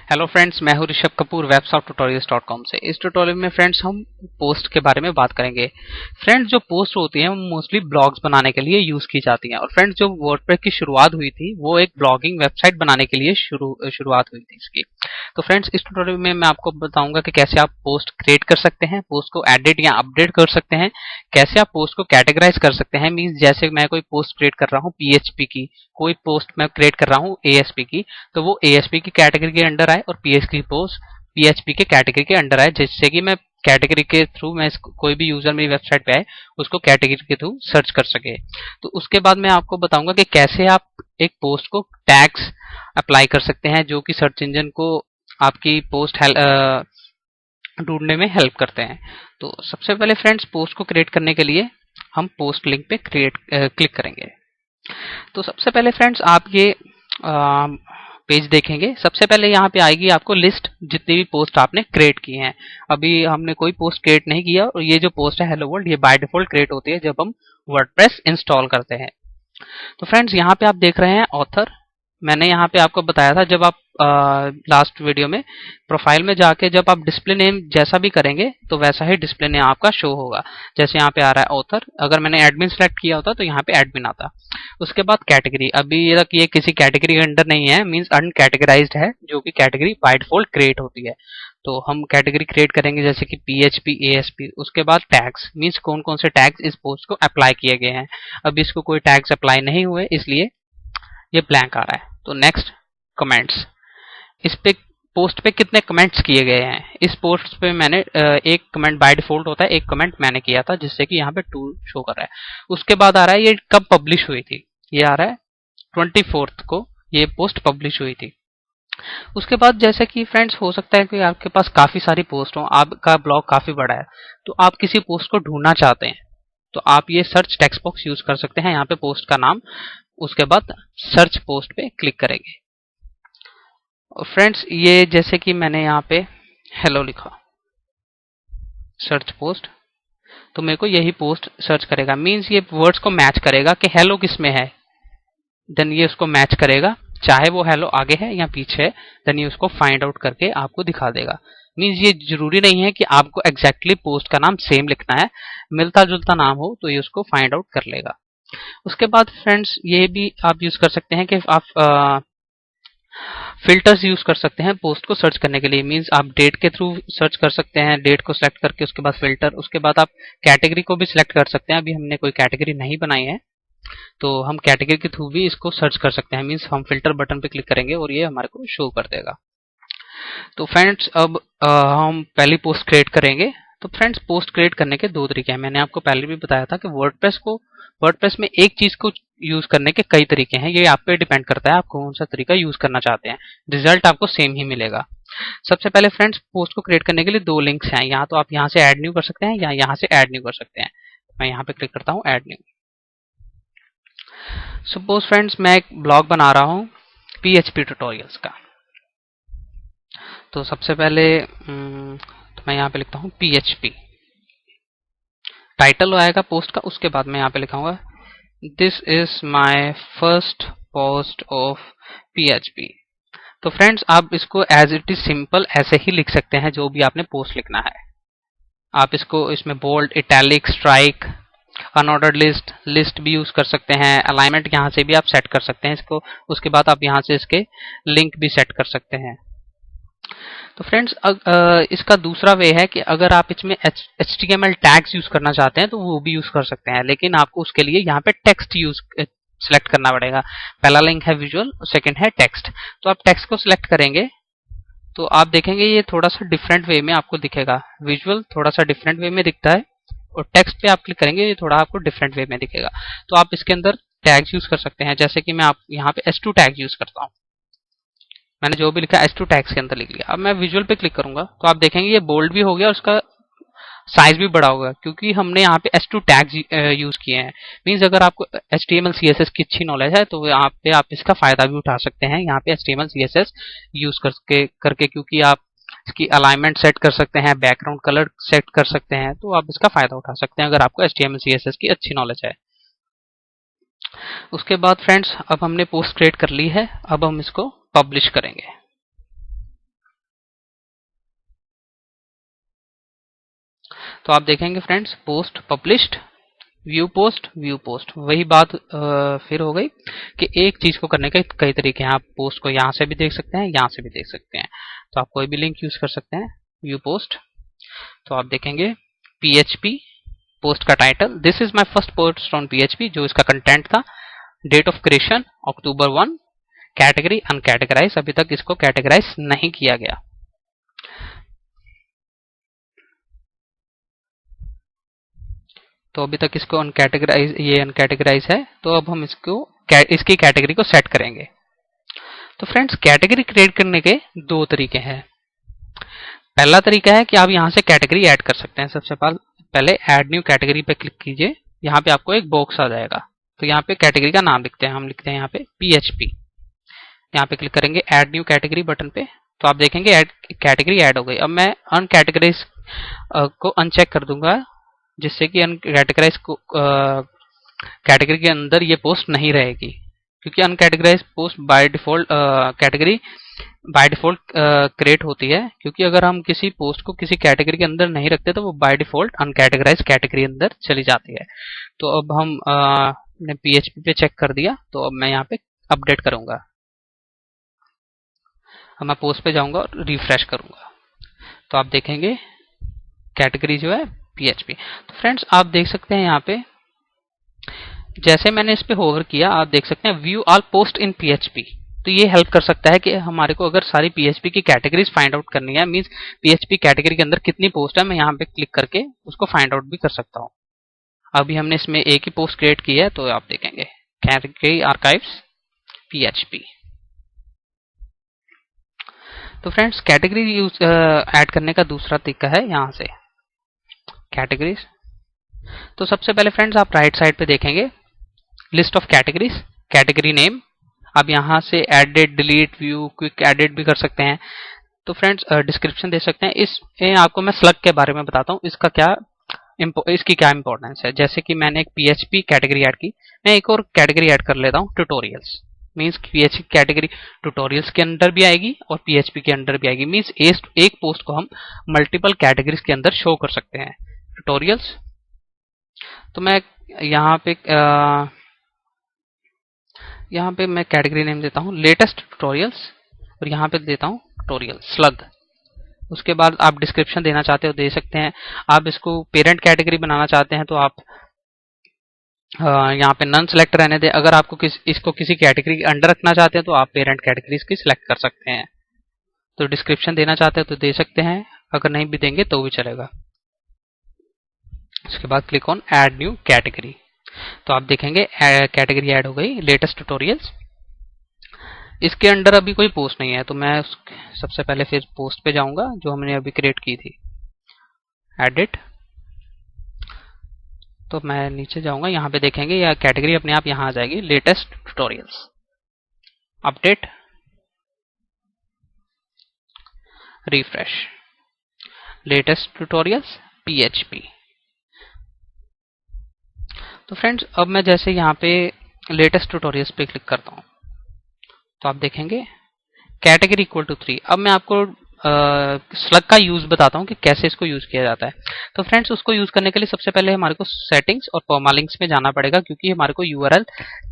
Hello friends, मैं हूं Rishabh Kapoor websofttutorials.com से। इस ट्यूटोरियल में फ्रेंड्स हम पोस्ट के बारे में बात करेंगे। फ्रेंड्स, जो पोस्ट होती है वो मोस्टली ब्लॉग्स बनाने के लिए यूज की जाती हैं। और फ्रेंड्स, जो वर्डप्रेस की शुरुआत हुई थी वो एक ब्लॉगिंग वेबसाइट बनाने के लिए शुरुआत हुई थी इसकी। तो फ्रेंड्स, इस ट्यूटोरियल में मैं आपको बताऊंगा कि कैसे आप पोस्ट क्रिएट कर सकते हैं, पोस्ट को एडिट या अपडेट कर सकते हैं, कैसे आप पोस्ट को कैटेगराइज कर सकते हैं। मींस जैसे मैं कोई पोस्ट क्रिएट कर रहा हूँ पीएचपी की, कोई पोस्ट मैं क्रिएट कर रहा हूँ एएसपी की, तो वो एएसपी की कैटेगरी के अंडर आए और पीएचपी पोस्ट पीएचपी के कैटेगरी के अंडर आए, जिससे कि मैं कैटेगरी के थ्रू मैं कोई भी यूजर मेरी वेबसाइट पे आए उसको कैटेगरी के थ्रू सर्च कर सके। तो उसके बाद मैं आपको बताऊंगा कि कैसे आप एक पोस्ट को टैग्स अप्लाई कर सकते हैं जो कि सर्च इंजन को आपकी पोस्ट ढूंढने में हेल्प करते हैं। तो सबसे पहले फ्रेंड्स, पोस्ट को क्रिएट करने के लिए हम पोस्ट लिंक पे क्लिक करेंगे। तो सबसे पहले फ्रेंड्स आप ये पेज देखेंगे। सबसे पहले यहाँ पे आएगी आपको लिस्ट, जितनी भी पोस्ट आपने क्रिएट की हैं। अभी हमने कोई पोस्ट क्रिएट नहीं किया और ये जो पोस्ट है हेलो वर्ल्ड, ये बाय डिफॉल्ट क्रिएट होती है जब हम वर्डप्रेस इंस्टॉल करते हैं। तो फ्रेंड्स, यहाँ पे आप देख रहे हैं ऑथर। मैंने यहाँ पे आपको बताया था जब आप लास्ट वीडियो में प्रोफाइल में जाके जब आप डिस्प्ले नेम जैसा भी करेंगे तो वैसा ही डिस्प्ले नेम आपका शो होगा। जैसे यहाँ पे आ रहा है ऑथर, अगर मैंने एडमिन सेलेक्ट किया होता तो यहाँ पे एडमिन आता। उसके बाद कैटेगरी, अभी तक ये किसी कैटेगरी के अंडर नहीं है, मींस अनकैटेगराइज्ड है, जो कि कैटेगरी बाय डिफॉल्ट क्रिएट होती है। तो हम कैटेगरी क्रिएट करेंगे जैसे कि पीएचपी एएसपी। उसके बाद टैग्स, मींस कौन कौन से टैग्स इस पोस्ट को अप्लाई किए गए हैं। अब इसको कोई टैग्स अप्लाई नहीं हुए इसलिए ये ब्लैंक आ रहा है। तो नेक्स्ट, कमेंट्स। इस पे पोस्ट पे कितने कमेंट्स किए गए हैं। इस पोस्ट पे मैंने एक कमेंट बाय डिफॉल्ट होता है, एक कमेंट मैंने किया था जिससे कि यहाँ पे 2 शो कर रहा है। उसके बाद आ रहा है ये कब पब्लिश हुई थी, ये आ रहा है 24 को ये पोस्ट पब्लिश हुई थी। उसके बाद जैसे कि फ्रेंड्स, हो सकता है कि आपके पास काफी सारी पोस्ट हो, आपका ब्लॉग काफी बड़ा है, तो आप किसी पोस्ट को ढूंढना चाहते हैं तो आप ये सर्च टेक्स्ट बॉक्स यूज कर सकते हैं। यहाँ पे पोस्ट का नाम, उसके बाद सर्च पोस्ट पे क्लिक करेंगे। फ्रेंड्स, ये जैसे कि मैंने यहाँ पे हेलो लिखा, सर्च पोस्ट, तो मेरे को यही पोस्ट सर्च करेगा। मींस ये वर्ड्स को मैच करेगा कि हेलो किस में है, देन ये उसको मैच करेगा, चाहे वो हेलो आगे है या पीछे है, देन ये उसको फाइंड आउट करके आपको दिखा देगा। मींस ये जरूरी नहीं है कि आपको एग्जैक्टली पोस्ट का नाम सेम लिखना है, मिलता जुलता नाम हो तो ये उसको फाइंड आउट कर लेगा। उसके बाद फ्रेंड्स, ये भी आप यूज कर सकते हैं कि आप फिल्टर्स यूज कर सकते हैं पोस्ट को सर्च करने के लिए। मींस आप डेट के थ्रू सर्च कर सकते हैं, डेट को सिलेक्ट करके उसके बाद फिल्टर, उसके बाद आप कैटेगरी को भी सिलेक्ट कर सकते हैं। अभी हमने कोई कैटेगरी नहीं बनाई है तो हम कैटेगरी के थ्रू भी इसको सर्च कर सकते हैं। मींस हम फिल्टर बटन पे क्लिक करेंगे और ये हमारे को शो कर देगा। तो फ्रेंड्स, अब हम पहली पोस्ट क्रिएट करेंगे। तो फ्रेंड्स, पोस्ट क्रिएट करने के 2 तरीके हैं। मैंने आपको पहले भी बताया था कि वर्डप्रेस में एक चीज को यूज करने के कई तरीके हैं। ये आप पे डिपेंड करता है आप कौन सा तरीका यूज करना चाहते हैं, रिजल्ट आपको सेम ही मिलेगा। सबसे पहले फ्रेंड्स, पोस्ट को क्रिएट करने के लिए 2 लिंक्स हैं। यहाँ तो आप यहाँ से ऐड न्यू कर सकते हैं या यहाँ से ऐड न्यू कर सकते हैं। मैं यहाँ पे क्लिक करता हूँ ऐड न्यू। सपोज फ्रेंड्स, मैं एक ब्लॉग बना रहा हूँ पीएचपी ट्यूटोरियल्स का। तो सबसे पहले तो मैं यहाँ पे लिखता हूँ पीएचपी, टाइटल आएगा पोस्ट का। उसके बाद मैं यहाँ पे लिखाऊंगा this is my first post of PHP. तो फ्रेंड्स, आप इसको एज इट इज सिंपल ऐसे ही लिख सकते हैं जो भी आपने पोस्ट लिखना है। आप इसको इसमें bold, italic, strike, unordered list, list भी यूज कर सकते हैं। अलाइनमेंट यहाँ से भी आप सेट कर सकते हैं इसको। उसके बाद आप यहाँ से इसके लिंक भी सेट कर सकते हैं। तो फ्रेंड्स, इसका दूसरा वे है कि अगर आप इसमें HTML टैग्स यूज करना चाहते हैं तो वो भी यूज कर सकते हैं, लेकिन आपको उसके लिए यहाँ पे टेक्स्ट यूज सिलेक्ट करना पड़ेगा। पहला लिंक है विजुअल, सेकंड है टेक्स्ट। तो आप टेक्स्ट को सिलेक्ट करेंगे तो आप देखेंगे ये थोड़ा सा डिफरेंट वे में आपको दिखेगा। विजुअल थोड़ा सा डिफरेंट वे में दिखता है और टेक्स्ट पे आप क्लिक करेंगे ये थोड़ा आपको डिफरेंट वे में दिखेगा। तो आप इसके अंदर टैग्स यूज कर सकते हैं, जैसे कि मैं आप यहाँ पे S2 टैग यूज करता हूँ। मैंने जो भी लिखा S2 टैग्स के अंदर लिख लिया। अब मैं विजुअल पे क्लिक करूंगा तो आप देखेंगे ये बोल्ड भी हो गया और उसका साइज भी बड़ा होगा, क्योंकि हमने यहाँ पे S2 टैग्स यूज किए हैं। मींस अगर आपको HTML CSS की अच्छी नॉलेज है तो यहाँ पे आप इसका फायदा भी उठा सकते हैं। यहाँ पे HTML CSS यूज करके क्योंकि आप इसकी अलाइनमेंट सेट कर सकते हैं, बैकग्राउंड कलर सेट कर सकते हैं, तो आप इसका फायदा उठा सकते हैं अगर आपको HTML CSS की अच्छी नॉलेज है। उसके बाद फ्रेंड्स, अब हमने पोस्ट क्रिएट कर ली है, अब हम इसको पब्लिश करेंगे। तो आप देखेंगे friends post published, view post वही बात फिर हो गई कि एक चीज को करने के कई तरीके हैं। आप पोस्ट को यहाँ से भी देख सकते हैं, यहाँ से भी देख सकते हैं, तो आप कोई भी लिंक यूज कर सकते हैं। व्यू पोस्ट, तो आप देखेंगे PHP पोस्ट का title, this is my first post on PHP, जो इसका कंटेंट था। Date of creation October 1, category uncategorise, अभी तक इसको कैटेगराइज नहीं किया गया। तो अभी तक इसको अनकैटेगराइज है, तो अब हम इसकी कैटेगरी को सेट करेंगे। तो फ्रेंड्स कैटेगरी क्रिएट करने के दो तरीके हैं। पहला तरीका है कि आप यहां से कैटेगरी ऐड कर सकते हैं। सबसे पहले ऐड न्यू कैटेगरी पे क्लिक कीजिए, यहाँ पे आपको एक बॉक्स आ जाएगा। तो यहाँ पे कैटेगरी का नाम लिखते हैं, हम लिखते हैं यहाँ पे PHP। यहाँ पे क्लिक करेंगे ऐड न्यू कैटेगरी बटन पे, तो आप देखेंगे कैटेगरी ऐड हो गई। अब मैं अनकैटेगराइज को अनचेक कर दूंगा, जिससे कि अनकैटेगराइज कैटेगरी के अंदर ये पोस्ट नहीं रहेगी, क्योंकि uncategorise post by default category by default create होती है। क्योंकि अगर हम किसी पोस्ट को किसी कैटेगरी के अंदर नहीं रखते तो वो बाय डिफॉल्ट अनकैटेगराइज कैटेगरी अंदर चली जाती है। तो अब हम ने PHP पे चेक कर दिया, तो अब मैं यहाँ पे अपडेट करूंगा। अब मैं पोस्ट पे जाऊंगा और रिफ्रेश करूंगा, तो आप देखेंगे कैटेगरी जो है PHP। तो फ्रेंड्स आप देख सकते हैं यहाँ पे जैसे मैंने इस पे होवर किया, आप देख सकते हैं व्यू ऑल पोस्ट इन PHP। तो ये हेल्प कर सकता है कि हमारे को अगर सारी PHP की कैटेगरीज फाइंड आउट करनी है, मींस PHP कैटेगरी के अंदर कितनी पोस्ट है, मैं यहाँ पे क्लिक करके उसको फाइंड आउट भी कर सकता हूँ। अभी हमने इसमें एक ही पोस्ट क्रिएट की है, तो आप देखेंगे कैटेगरी आर्काइव्स PHP। तो फ्रेंड्स कैटेगरी यूज ऐड करने का दूसरा तरीका है यहाँ से कैटेगरीज। तो सबसे पहले फ्रेंड्स आप राइट साइड पे देखेंगे list of categories, category name. आप यहाँ से edit, delete, view, quick edit भी कर सकते हैं। तो फ्रेंड्स डिस्क्रिप्शन दे सकते हैं। इसमें आपको मैं स्लग के बारे में बताता हूँ, इसकी क्या इंपॉर्टेंस है। जैसे कि मैंने एक PHP कैटेगरी ऐड की, मैं एक और कैटेगरी ऐड कर लेता हूँ tutorials. Means PHP category tutorials के अंदर भी आएगी और PHP के अंदर भी आएगी। मीन्स एक पोस्ट को हम मल्टीपल कैटेगरीज के अंदर शो कर सकते हैं। ट्यूटोरियल्स, तो मैं यहाँ पे मैं कैटेगरी नेम देता हूँ लेटेस्ट ट्यूटोरियल्स, और यहाँ पे देता हूँ ट्यूटोरियल स्लग। उसके बाद आप डिस्क्रिप्शन देना चाहते हो दे सकते हैं। आप इसको पेरेंट कैटेगरी बनाना चाहते हैं तो आप यहाँ पे नन सेलेक्ट रहने दें। अगर आपको इसको किसी कैटेगरी के अंडर रखना चाहते हैं तो आप पेरेंट कैटेगरीज की सिलेक्ट कर सकते हैं। तो डिस्क्रिप्शन देना चाहते हैं तो दे सकते हैं, अगर नहीं भी देंगे तो भी चलेगा। उसके बाद click on add new category, तो आप देखेंगे कैटेगरी ऐड हो गई लेटेस्ट ट्यूटोरियल्स। इसके अंडर अभी कोई पोस्ट नहीं है, तो मैं सबसे पहले फिर पोस्ट पे जाऊंगा जो हमने अभी क्रिएट की थी, एडिट। तो मैं नीचे जाऊंगा, यहाँ पे देखेंगे यह कैटेगरी अपने आप यहाँ आ जाएगी, latest tutorials. Update, refresh, latest tutorials PHP। तो फ्रेंड्स अब मैं जैसे यहाँ पे लेटेस्ट ट्यूटोरियल्स पे क्लिक करता हूँ, तो आप देखेंगे कैटेगरी इक्वल टू 3। अब मैं आपको स्लग का यूज बताता हूँ कि कैसे इसको यूज किया जाता है। तो फ्रेंड्स उसको यूज करने के लिए सबसे पहले हमारे को सेटिंग्स और परमालिंक्स में जाना पड़ेगा, क्योंकि हमारे को URL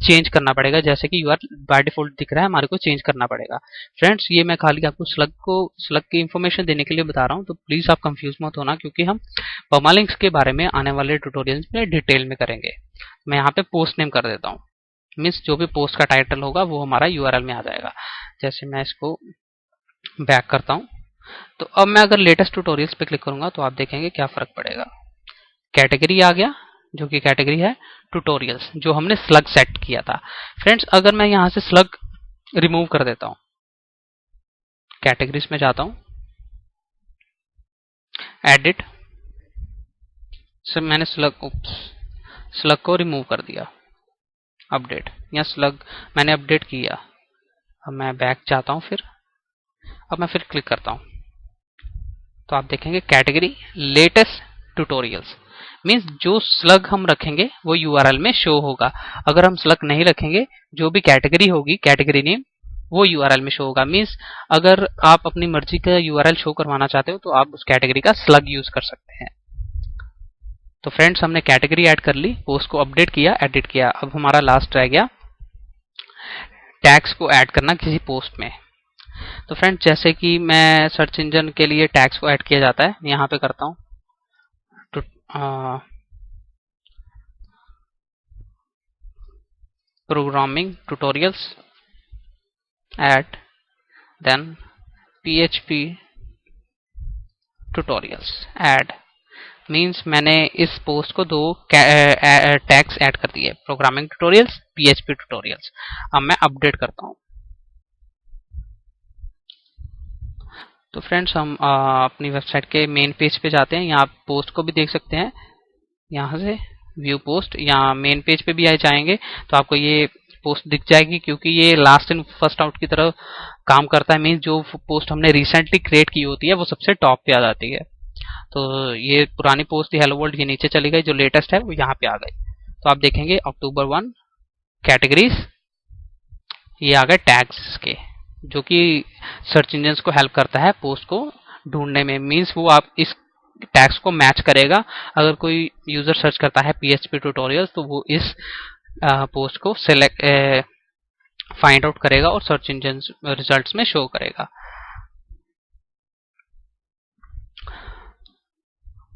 चेंज करना पड़ेगा। जैसे कि URL बाय डिफॉल्ट दिख रहा है, हमारे को चेंज करना पड़ेगा। फ्रेंड्स ये मैं खाली आपको स्लग की इंफॉर्मेशन देने के लिए बता रहा हूँ, तो प्लीज आप कंफ्यूज मत होना, क्योंकि हम परमालिंक्स के बारे में आने वाले ट्यूटोरियल्स में डिटेल में करेंगे। मैं यहाँ पे पोस्ट नेम कर देता हूँ, मीन्स जो भी पोस्ट का टाइटल होगा वो हमारा URL में आ जाएगा। जैसे मैं इसको बैक करता हूँ, तो अब मैं अगर लेटेस्ट ट्यूटोरियल्स पे क्लिक करूंगा तो आप देखेंगे क्या फर्क पड़ेगा। कैटेगरी आ गया, जो कि कैटेगरी है ट्यूटोरियल्स, जो हमने स्लग सेट किया था। फ्रेंड्स अगर मैं यहां से स्लग रिमूव कर देता हूं, कैटेगरीज में जाता हूं, एडिट से मैंने स्लग को रिमूव कर दिया, अपडेट, या स्लग मैंने अपडेट किया। अब मैं बैक जाता हूं, अब मैं फिर क्लिक करता हूं, तो आप देखेंगे कैटेगरी लेटेस्ट ट्यूटोरियल्स। मींस जो स्लग हम रखेंगे वो URL में शो होगा। अगर हम स्लग नहीं रखेंगे, जो भी कैटेगरी होगी, कैटेगरी नेम, वो URL में शो होगा। मींस अगर आप अपनी मर्जी का URL शो करवाना चाहते हो तो आप उस कैटेगरी का स्लग यूज कर सकते हैं। तो फ्रेंड्स हमने कैटेगरी ऐड कर ली, पोस्ट को अपडेट किया, एडिट किया। अब हमारा लास्ट रह गया टैग्स को ऐड करना किसी पोस्ट में। तो फ्रेंड्स जैसे कि मैं सर्च इंजन के लिए टैग्स को ऐड किया जाता है, यहाँ पे करता हूँ तो programming tutorials add then PHP tutorials add means मैंने इस पोस्ट को दो टैग्स ऐड कर दिए, प्रोग्रामिंग ट्यूटोरियल्स, PHP ट्यूटोरियल्स। अब मैं अपडेट करता हूँ। तो फ्रेंड्स हम अपनी वेबसाइट के मेन पेज पे जाते हैं। यहाँ आप पोस्ट को भी देख सकते हैं, यहाँ से व्यू पोस्ट, या मेन पेज पे भी आ जाएंगे तो आपको ये पोस्ट दिख जाएगी, क्योंकि ये लास्ट इन फर्स्ट आउट की तरह काम करता है। मीन्स जो पोस्ट हमने रिसेंटली क्रिएट की होती है वो सबसे टॉप पे आ जाती है। तो ये पुरानी पोस्ट थी हेलो वर्ल्ड, ये नीचे चली गई, जो लेटेस्ट है वो यहाँ पे आ गई। तो आप देखेंगे अक्टूबर 1 कैटेगरीज, ये आ गए टैग्स के, जो कि सर्च इंजन को हेल्प करता है पोस्ट को ढूंढने में। मीन्स वो आप इस टैग्स को मैच करेगा। अगर कोई यूजर सर्च करता है PHP ट्यूटोरियल्स तो वो इस पोस्ट को सिलेक्ट फाइंड आउट करेगा और सर्च इंजन रिजल्ट्स में शो करेगा।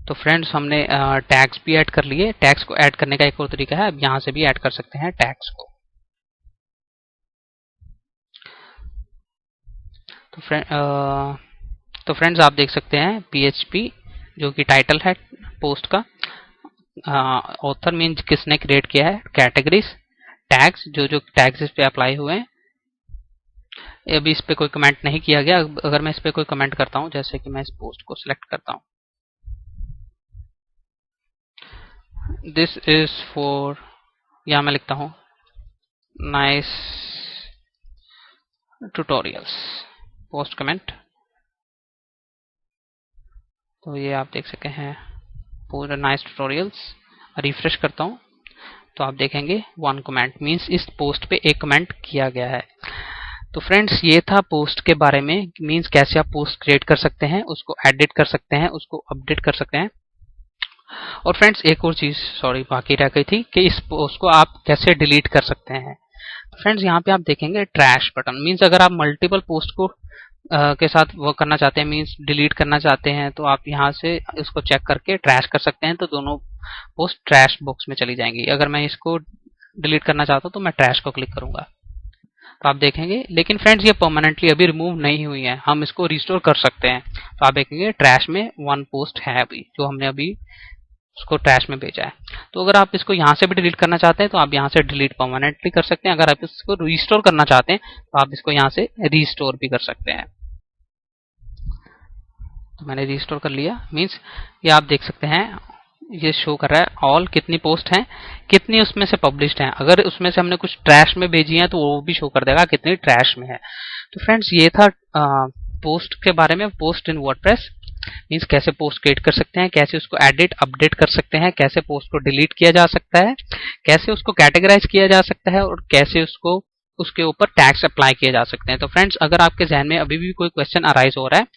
तो फ्रेंड्स हमने टैग्स भी ऐड कर लिए। टैग्स को ऐड करने का एक और तरीका है, अब यहाँ से भी ऐड कर सकते हैं टैग्स को। तो फ्रेंड्स आप देख सकते हैं PHP जो कि टाइटल है पोस्ट का, ऑथर मीन्स किसने क्रिएट किया है, कैटेगरीज, टैग्स जो जो टैग्स इस पे अप्लाई हुए हैं। अभी इस पे कोई कमेंट नहीं किया गया। अगर मैं इस पे कोई कमेंट करता हूं, जैसे कि मैं इस पोस्ट को सिलेक्ट करता हूं, दिस इज फॉर, या मैं लिखता हूं नाइस ट्यूटोरियल्स, पोस्ट कमेंट। तो ये आप देख सकते हैं पूरा नाइस ट्यूटोरियल्स। रिफ्रेश करता हूं तो आप देखेंगे 1 कमेंट, मीन्स इस पोस्ट पे एक कमेंट किया गया है। तो फ्रेंड्स ये था पोस्ट के बारे में, मीन्स कैसे आप पोस्ट क्रिएट कर सकते हैं, उसको एडिट कर सकते हैं, उसको अपडेट कर सकते हैं। और फ्रेंड्स एक और चीज सॉरी बाकी रह गई थी कि इस पोस्ट को आप कैसे डिलीट कर सकते हैं। फ्रेंड्स यहाँ पे आप देखेंगे ट्रैश बटन, मीन्स अगर आप मल्टीपल पोस्ट को के साथ वर्क करना चाहते हैं, मीन्स डिलीट करना चाहते हैं, तो आप यहाँ से इसको चेक करके ट्रैश कर सकते हैं। तो दोनों पोस्ट ट्रैश बॉक्स में चली जाएंगी। अगर मैं इसको डिलीट करना चाहता हूँ तो मैं ट्रैश को क्लिक करूंगा तो आप देखेंगे। लेकिन फ्रेंड्स ये परमानेंटली अभी रिमूव नहीं हुई है, हम इसको रिस्टोर कर सकते हैं। तो आप देखेंगे ट्रैश में 1 पोस्ट है अभी, जो हमने अभी उसको ट्रैश में भेजा है। तो अगर आप इसको यहाँ से भी डिलीट करना चाहते हैं तो आप यहाँ से डिलीट परमानेंटली कर सकते हैं। अगर आप इसको रिस्टोर करना चाहते हैं तो आप इसको यहाँ से रिस्टोर भी कर सकते हैं। तो मैंने रिस्टोर कर लिया, मीन्स ये आप देख सकते हैं ये शो कर रहा है ऑल, कितनी पोस्ट हैं, कितनी उसमें से पब्लिश्ड हैं। अगर उसमें से हमने कुछ ट्रैश में भेजी है तो वो भी शो कर देगा कितनी ट्रैश में है। तो फ्रेंड्स ये था पोस्ट के बारे में, पोस्ट इन वर्डप्रेस। मीन्स कैसे पोस्ट क्रिएट कर सकते हैं, कैसे उसको एडिट अपडेट कर सकते हैं, कैसे पोस्ट को डिलीट किया जा सकता है, कैसे उसको कैटेगराइज किया जा सकता है, और कैसे उसको उसके ऊपर टैग्स अप्लाई किए जा सकते हैं। तो फ्रेंड्स अगर आपके जहन में अभी भी कोई क्वेश्चन अराइज हो रहा है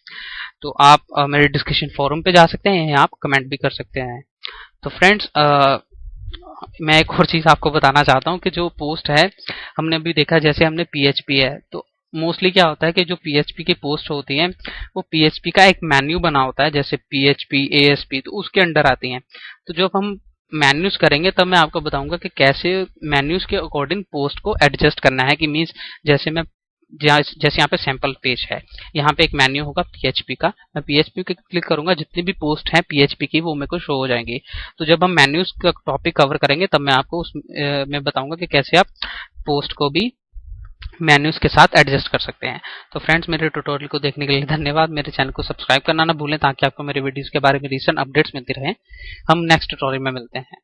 तो आप मेरे डिस्कशन फोरम पे जा सकते हैं, यहाँ आप कमेंट भी कर सकते हैं। तो फ्रेंड्स मैं एक और चीज आपको बताना चाहता हूँ कि जो पोस्ट है हमने अभी देखा, जैसे हमने PHP है, तो मोस्टली क्या होता है कि जो PHP की पोस्ट होती हैं वो PHP का एक मेन्यू बना होता है, जैसे PHP ASP, तो उसके अंडर आती हैं। तो जब हम मेन्यूज करेंगे तब मैं आपको बताऊंगा कि कैसे मेन्यूज के अकॉर्डिंग पोस्ट को एडजस्ट करना है। कि मीन्स जैसे यहाँ पे सैंपल पेज है, यहाँ पे एक मेन्यू होगा PHP का, मैं PHP पे क्लिक करूंगा, जितनी भी पोस्ट है PHP की वो मेरे को शो हो जाएंगी। तो जब हम मेन्यूज का टॉपिक कवर करेंगे तब मैं आपको मैं बताऊंगा कि कैसे आप पोस्ट को भी मेन्यूज के साथ एडजस्ट कर सकते हैं। तो फ्रेंड्स मेरे ट्यूटोरियल को देखने के लिए धन्यवाद। मेरे चैनल को सब्सक्राइब करना ना भूलें ताकि आपको मेरे वीडियोस के बारे में रीसेंट अपडेट्स मिलती रहे। हम नेक्स्ट ट्यूटोरियल में मिलते हैं।